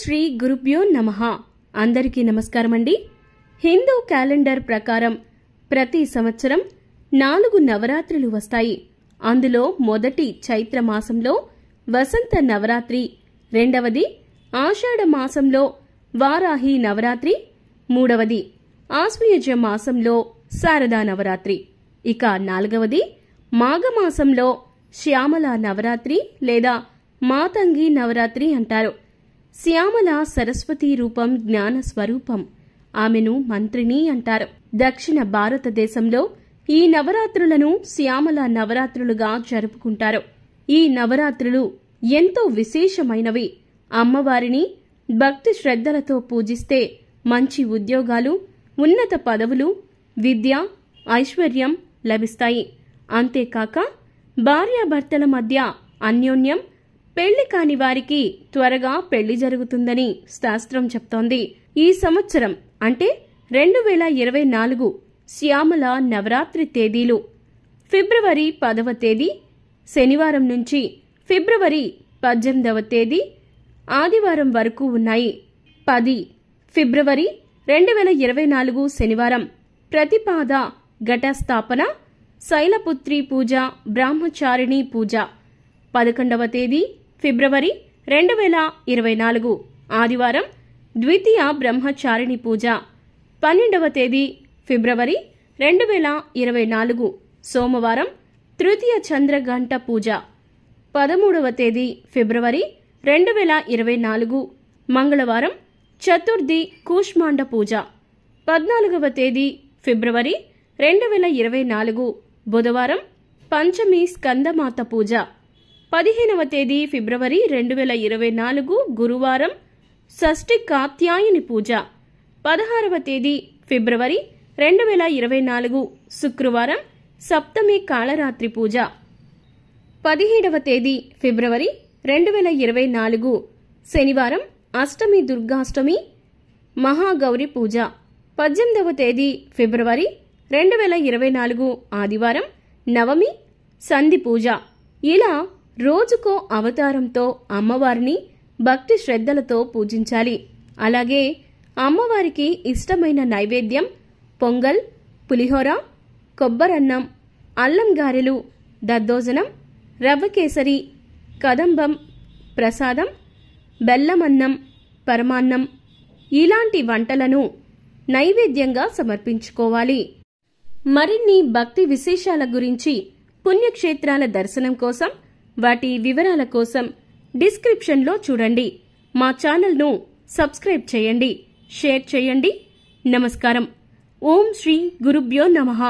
శ్రీ గురుభ్యో నమః. అందరికీ నమస్కారమండి. హిందూ క్యాలెండర్ ప్రకారం ప్రతి సంవత్సరం 4 నవరాత్రులు వస్తాయి. అందులో మొదటి చైత్ర మాసంలో వసంత నవరాత్రి, రెండవది ఆషాఢ మాసంలో వారాహి నవరాత్రి, మూడవది ఆశ్వయుజ మాసంలో శారదా నవరాత్రి, ఇక నాలుగవది మాఘమాసంలో శ్యామల నవరాత్రి లేదా మాతంగి నవరాత్రి అంటారు. శ్యామల సరస్వతి రూపం, జ్ఞాన స్వరూపం. ఆమెను మంత్రిని అంటారు. దక్షిణ భారతదేశంలో ఈ నవరాత్రులను శ్యామల నవరాత్రులుగా జరుపుకుంటారు. ఈ నవరాత్రులు ఎంతో విశేషమైనవి. అమ్మవారిని భక్తి శ్రద్ధలతో పూజిస్తే మంచి ఉద్యోగాలు, ఉన్నత పదవులు, విద్య, ఐశ్వర్యం లభిస్తాయి. అంతేకాక భార్యాభర్తల మధ్య అన్యోన్యం, పెళ్లి కాని వారికి త్వరగా పెళ్లి జరుగుతుందని శాస్త్రం చెప్తోంది. ఈ సంవత్సరం అంటే 2024 శ్యామల నవరాత్రి తేదీలు ఫిబ్రవరి 10వ తేదీ శనివారం నుంచి ఫిబ్రవరి 18వ తేదీ ఆదివారం వరకు ఉన్నాయి. 10 ఫిబ్రవరి 2024 శనివారం ప్రతిపాద ఘటస్థాపన, శైలపుత్రి పూజ, బ్రహ్మచారిణి పూజ. 11వ తేదీ ఫిబ్రవరి 2024 ఆదివారం ద్వితీయ బ్రహ్మచారిణి పూజ. 12వ తేదీ ఫిబ్రవరి 2024 సోమవారం తృతీయ చంద్రఘంట పూజ. 13వ తేదీ ఫిబ్రవరి 2024 మంగళవారం చతుర్థి కూష్మాండ పూజ. 14వ తేదీ ఫిబ్రవరి 2024 బుధవారం పంచమి స్కందమాత పూజ. 15వ తేదీ ఫిబ్రవరి 2024 గురువారం షష్ఠి కాత్యాయని పూజ. 16వ తేదీ ఫిబ్రవరి 2024 శుక్రవారం సప్తమి కాళరాత్రి పూజ. 17వ తేదీ ఫిబ్రవరి 2024 శనివారం అష్టమి దుర్గాష్టమి మహాగౌరి పూజ. 18వ తేదీ ఫిబ్రవరి 2024 ఆదివారం నవమి సంధి పూజ. ఇలా రోజుకో అవతారంతో అమ్మవారిని భక్తి శ్రద్ధలతో పూజించాలి. అలాగే అమ్మవారికి ఇష్టమైన నైవేద్యం పొంగల్, పులిహోర, కొబ్బరన్నం, అల్లం గారెలు, దద్దోజనం, రవ్వ కేసరి, కదంబం, ప్రసాదం, బెల్లమన్నం, పరమాన్నం ఇలాంటి వంటలను నైవేద్యంగా సమర్పించుకోవాలి. మరిన్ని భక్తి విశేషాల గురించి, పుణ్యక్షేత్రాల దర్శనం కోసం, వాటి వివరాల కోసం డిస్క్రిప్షన్లో చూడండి. మా ఛానల్ను సబ్స్క్రైబ్ చేయండి, షేర్ చేయండి. నమస్కారం. ఓం శ్రీ గురుభ్యో నమః.